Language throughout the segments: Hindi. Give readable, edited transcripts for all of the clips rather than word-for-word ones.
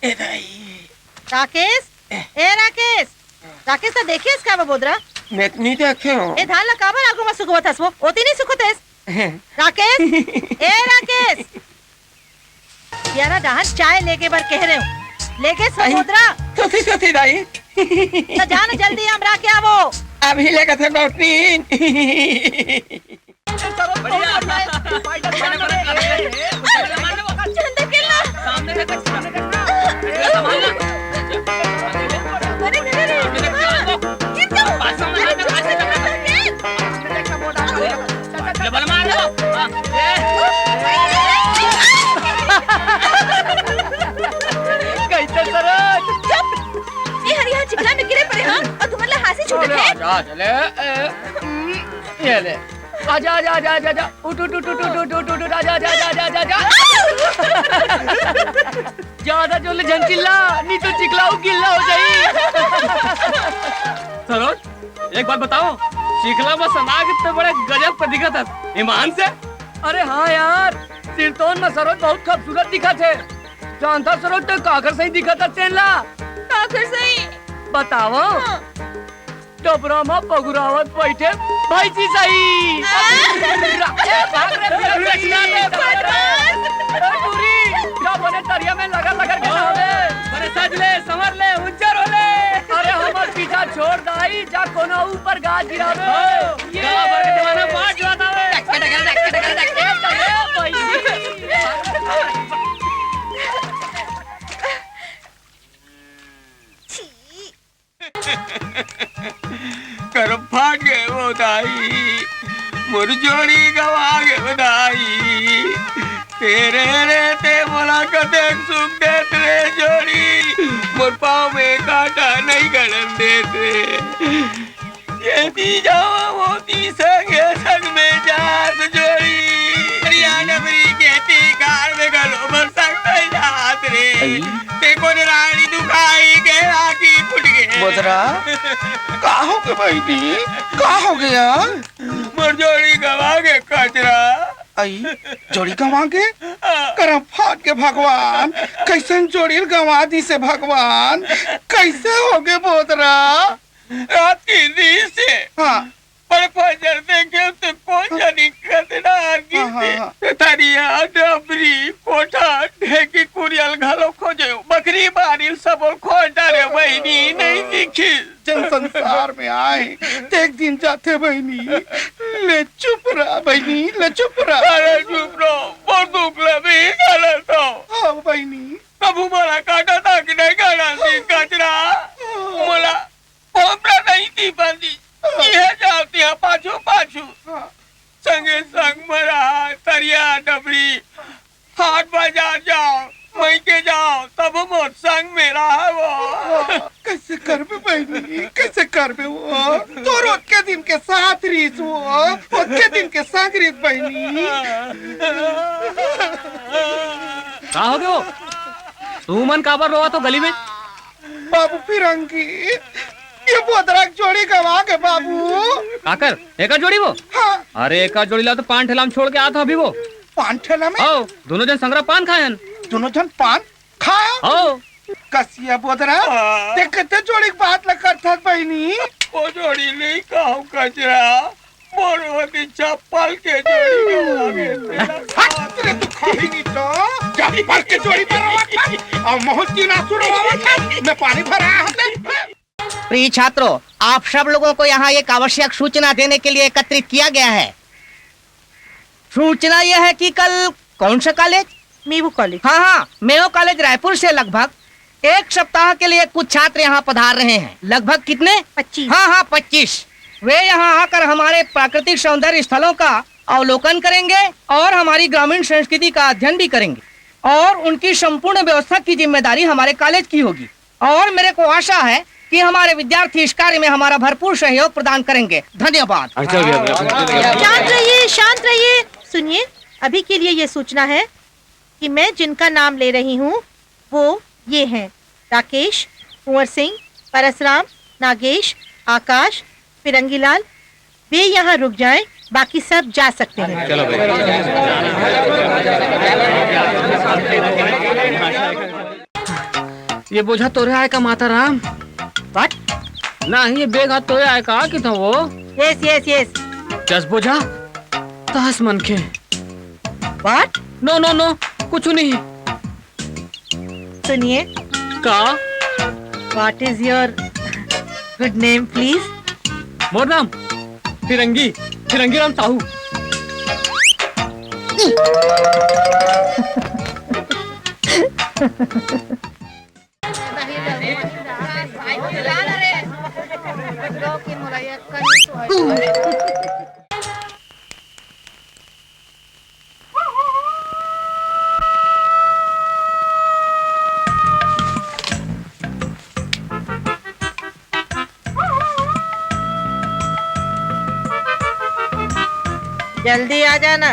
राकेश, ए राकेश, राकेश तो देखिए इसका बबोदरा। मैं नहीं देखे हूँ। ए धान ला काबर आगो में सुखवत हस वो, ओती नहीं सुखतेस। राकेश, ए राकेश, यारा डहान चाय लेके बर कह रहे हूँ, लेके बबोदरा। सोती दाई। तो जान जल्दी हमरा क्या वो। अभी लेकर थे डॉक्टरीन। चिकला में गिरे पड़े हाँ और तुम्हारे हाथी छूटे थे। चले ये ले आजा आजा आजा आजा आजा उठ उठ उठ उठ उठ उठ उठ आजा आजा आजा आजा आजा ज्यादा जोर ले झंचिल्ला नहीं तो चिकलाऊ गिल्ला हो जाई। सरोज एक बात बताओ, चिकला में सनाग इतने बड़े गजब पर दिखा था ईमान से। अरे हाँ यार, सिरतोन में सरोज बहुत खूबसूरत दिखा थे। जानता सरोज तो काकर सही दिखा था तेला। काकर सही बताओ टोपरा में पगुरावत बैठे भाई जी सही। तरिया में लगा लगा के अरे सज ले संवर ले उज्जर हो ले। अरे हमार पीछा छोड़ दाई जा कोना ऊपर गाज गिरावे। ये जमाना पाट जाता है। कर भागे वो दाई मुरझोड़ी गवा गे बधाई तेरे रहते मुलाकात सुख देते रे जोड़ी मोर पाँव में कांटा नहीं गड़न देते ये दी जाओ मोती संगे संग में जात जोड़ी हरियाणा मेरी खेती कार में गलो भर सकता जात रे ते को रानी दुखाई के आखी फुट गए बोतरा का हो गया भाई का हो गया मोर जोड़ी गवा के कचरा आई जोड़ी गवा के करम फाट के भगवान कैसन जोड़ी गवा दी से भगवान कैसे हो गए बोतरा रात की नींद से हाँ पर फजर देखे तो कौन जानी कतना की तरिया डबरी कोठा ढेकी कुरियल घालो खोजे बकरी बारिल सब खोटा रे बहनी नहीं दिखी जन संसार में आए एक दिन जाते बहनी ले चुप रहा बहनी ले चुप रहा। अरे चुप रहो बहुत दुख लगी गलत हो। हाँ बहनी कबू मला काटा था कि नहीं काटा थी कचरा मला पोपड़ा नहीं थी बंदी ये जाती है पाछू पाछू संगे संग मरा तरिया डबरी हाथ बाजार जाओ मई के जाओ तब मोर संग मेरा है वो। कैसे कर में बहनी कैसे कर में वो तो रोज के दिन के साथ रीत वो के दिन के संग रीत बहनी। क्या हो गयो तू मन काबर रोआ तो गली में बाबू फिरंगी ये बोतरा जोड़ी गवा के बाबू आकर एका जोड़ी वो हाँ। अरे एका जोड़ी ला तो पान ठेला में छोड़ के आता अभी वो पान ठेला में आओ दोनों जन संग्रह पान खायन दोनों जन पान खाया आओ कसिया बोतरा ते कते जोड़ी बात ल करथत बहनी वो जोड़ी नहीं कहू कचरा मोरवती चप्पल के जोड़ी गवा के तू खाएगी तो चप्पल के जोड़ी पर और मोहती ना सुरवावत मैं पानी भरा है। प्रिय छात्रों, आप सब लोगों को यहाँ एक आवश्यक सूचना देने के लिए एकत्रित किया गया है। सूचना यह है कि कल कौन सा कॉलेज? मेवो कॉलेज। हाँ हाँ, मेवो कॉलेज रायपुर से लगभग एक सप्ताह के लिए कुछ छात्र यहाँ पधार रहे हैं। लगभग कितने? 25। हाँ हाँ 25। वे यहाँ आकर हमारे प्राकृतिक सौंदर्य स्थलों का अवलोकन करेंगे और हमारी ग्रामीण संस्कृति का अध्ययन भी करेंगे और उनकी संपूर्ण व्यवस्था की जिम्मेदारी हमारे कॉलेज की होगी। और मेरे को आशा है कि हमारे विद्यार्थी इस कार्य में हमारा भरपूर सहयोग प्रदान करेंगे। धन्यवाद। शांत रहिए। सुनिए, अभी के लिए ये सूचना है कि मैं जिनका नाम ले रही हूँ वो ये हैं: राकेश, कुंवर सिंह, परसराम, नागेश, आकाश, फिरंगीलाल। वे यहाँ रुक जाएं, बाकी सब जा सकते हैं। चलो ये बोझा तोरे आए का माता राम? व्हाट? नहीं ये बेग हाथ तोरे आए का कि था वो? Yes yes yes. 10 बोझा? तास मन के। व्हाट? नो नो नो कुछ नहीं। सुनिए, का? What is your good name please? मोर नाम फिरंगी, फिरंगी राम साहू। जल्दी आ जाना।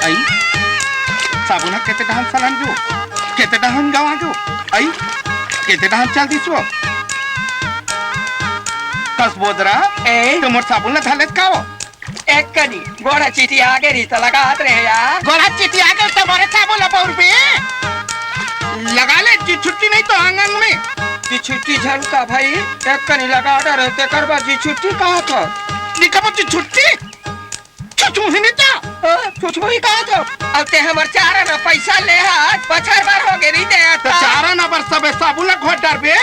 आई साबुना केते डहान सलान जो केते डहान गावा जो आई केते डहान चल दिसो कस बोदरा ए तुमर साबुन धालेत काओ एक कनी गोड़ा चीटी आगे रीता लगात रहे यार। गोला चिटी आगे तुम्हारे साबुन पौर पे लगा ले जी छुट्टी नहीं तो आंगन में जी छुट्टी झलका भाई एक कनी लगा रहते करबा जी छुट्टी कहा था? निकमो जी छुट्टी छुचू ही नहीं था कुछ भी कहा था? अब ते हमर चारा ना पैसा ले हाथ 5 बार हो गई दे तो चारा ना बर सब साबुन घोट डर बे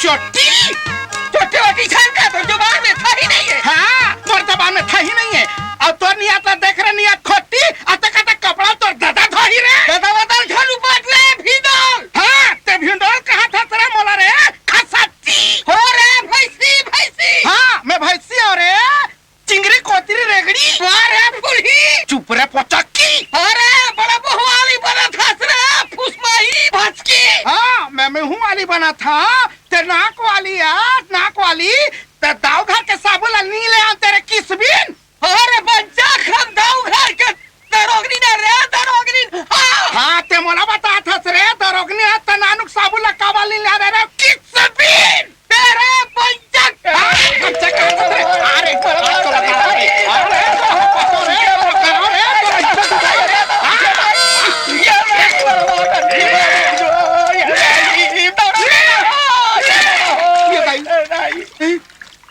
चोटी छोटे वाटी झलका तो जुबान में था ही नहीं है। हाँ तोर जबान में था ही नहीं है और तोर नियत देख रहे नियत खोटी अतक अतक कपड़ा तोर दादा था ही रे दादा बदल झाड़ू पाट ले भीदल। हाँ ते भिंडोल कहा था तेरा मोला रे खसती हो रे भैंसी भैंसी। हाँ मैं भैंसी और रे चिंगरी कोतरी रेगड़ी अरे फुलही चुप रे पोचक्की अरे बड़ा बहुवाली बना था रे फुसमाही भचकी। हाँ मैं हूँ वाली बना था ते नाक वाली यार नाक वाली ते दाव घर के साबुन नी ले आ तेरे किस बिन अरे बच्चा खम दाऊ घर के दरोगनी ना रे दरोगनी। हाँ ते मोला बता था रे दरोगनी है ते नानुक साबुन का वाली ले आ रे किस बिन तेरे बच्चा बच्चा कहाँ रे अरे तो लगा रे अरे तो रे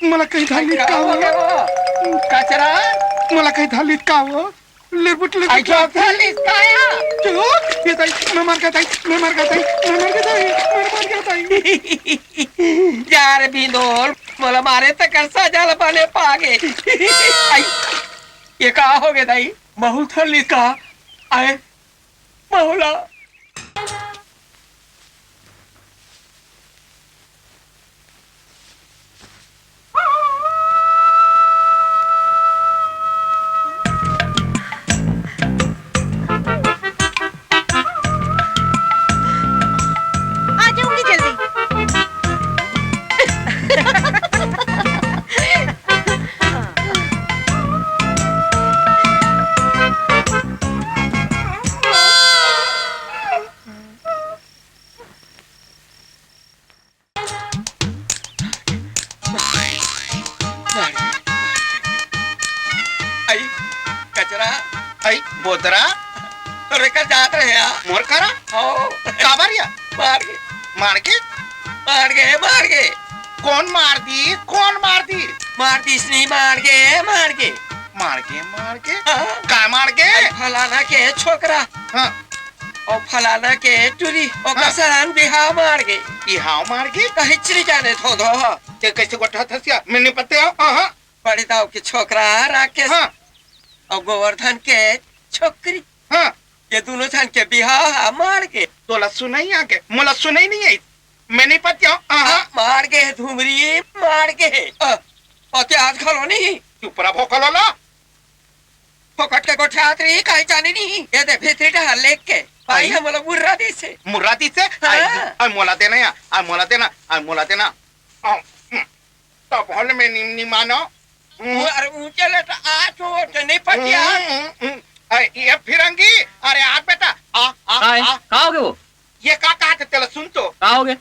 मला काही झालीत का हो कचरा मला काही झालीत का हो लिरबुट ऐका झालीस काय ये ताई मैं मर गया ताई मैं मर गया ताई मैं मर गया ताई मैं मर गया ताई यार भिंडोल मला मारे तो करसा जाला पाले पागे। आई ये कहा हो गया दाई बहुत थली का आए बहुला आ जाऊंगी जल्दी। आई कचरा आई बोदरा अरे का जात रहे यार मोर करा हो काबरिया मार के मार के मार गए मार गए कौन मार दी मार दी नहीं मार गए मार के हाँ। का मार के फलाना के छोकरा हाँ और फलाना के टूरी और हाँ। कसरान बिहाव मार गए बिहाव मार के कहीं चली जाने थो दो ते कैसे गोठा थसिया मैं नहीं पते हो हाँ बड़े दाव के छोकरा राकेश हाँ और गोवर्धन के छोकरी हाँ ये दोनों जन के बिहाव मार के तोला सुनाई आके मोला सुनाई नहीं आई मैं नहीं पते हो हाँ मार गए धुमरी मार गए ओके आज खालो नहीं चुप रहा भोकलोला फोकट के गोठे हाथ रही काही जाने नहीं ये दे भित्री ढा लेक के भाई हम लोग बुर्रा दी से मुरादीचे हा. मोला देना या मोला देना तो भोल में निम्नी मानो अरे ऊंचे ले तो आज हो तो नहीं पटिया ये फिरंगी अरे आज बेटा आ काय आ कहा हो गए वो ये का कहते तेरा सुन तो कहा हो गए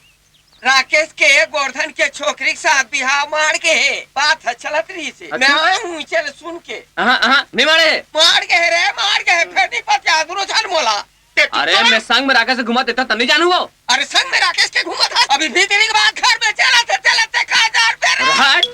राकेश के गोवर्धन के छोकरी के साथ बिहार मार के है बात है चलत रही से अच्छा। मैं आया हूँ चल सुन के नहीं मारे मार के है रे मार के है फिर नहीं पता दूरो छन मोला अरे मैं संग में राकेश से घुमा देता तब नहीं जानू वो अरे संग में राकेश के घूमा था अभी भी तेरी बात घर में चला थे खा जा हट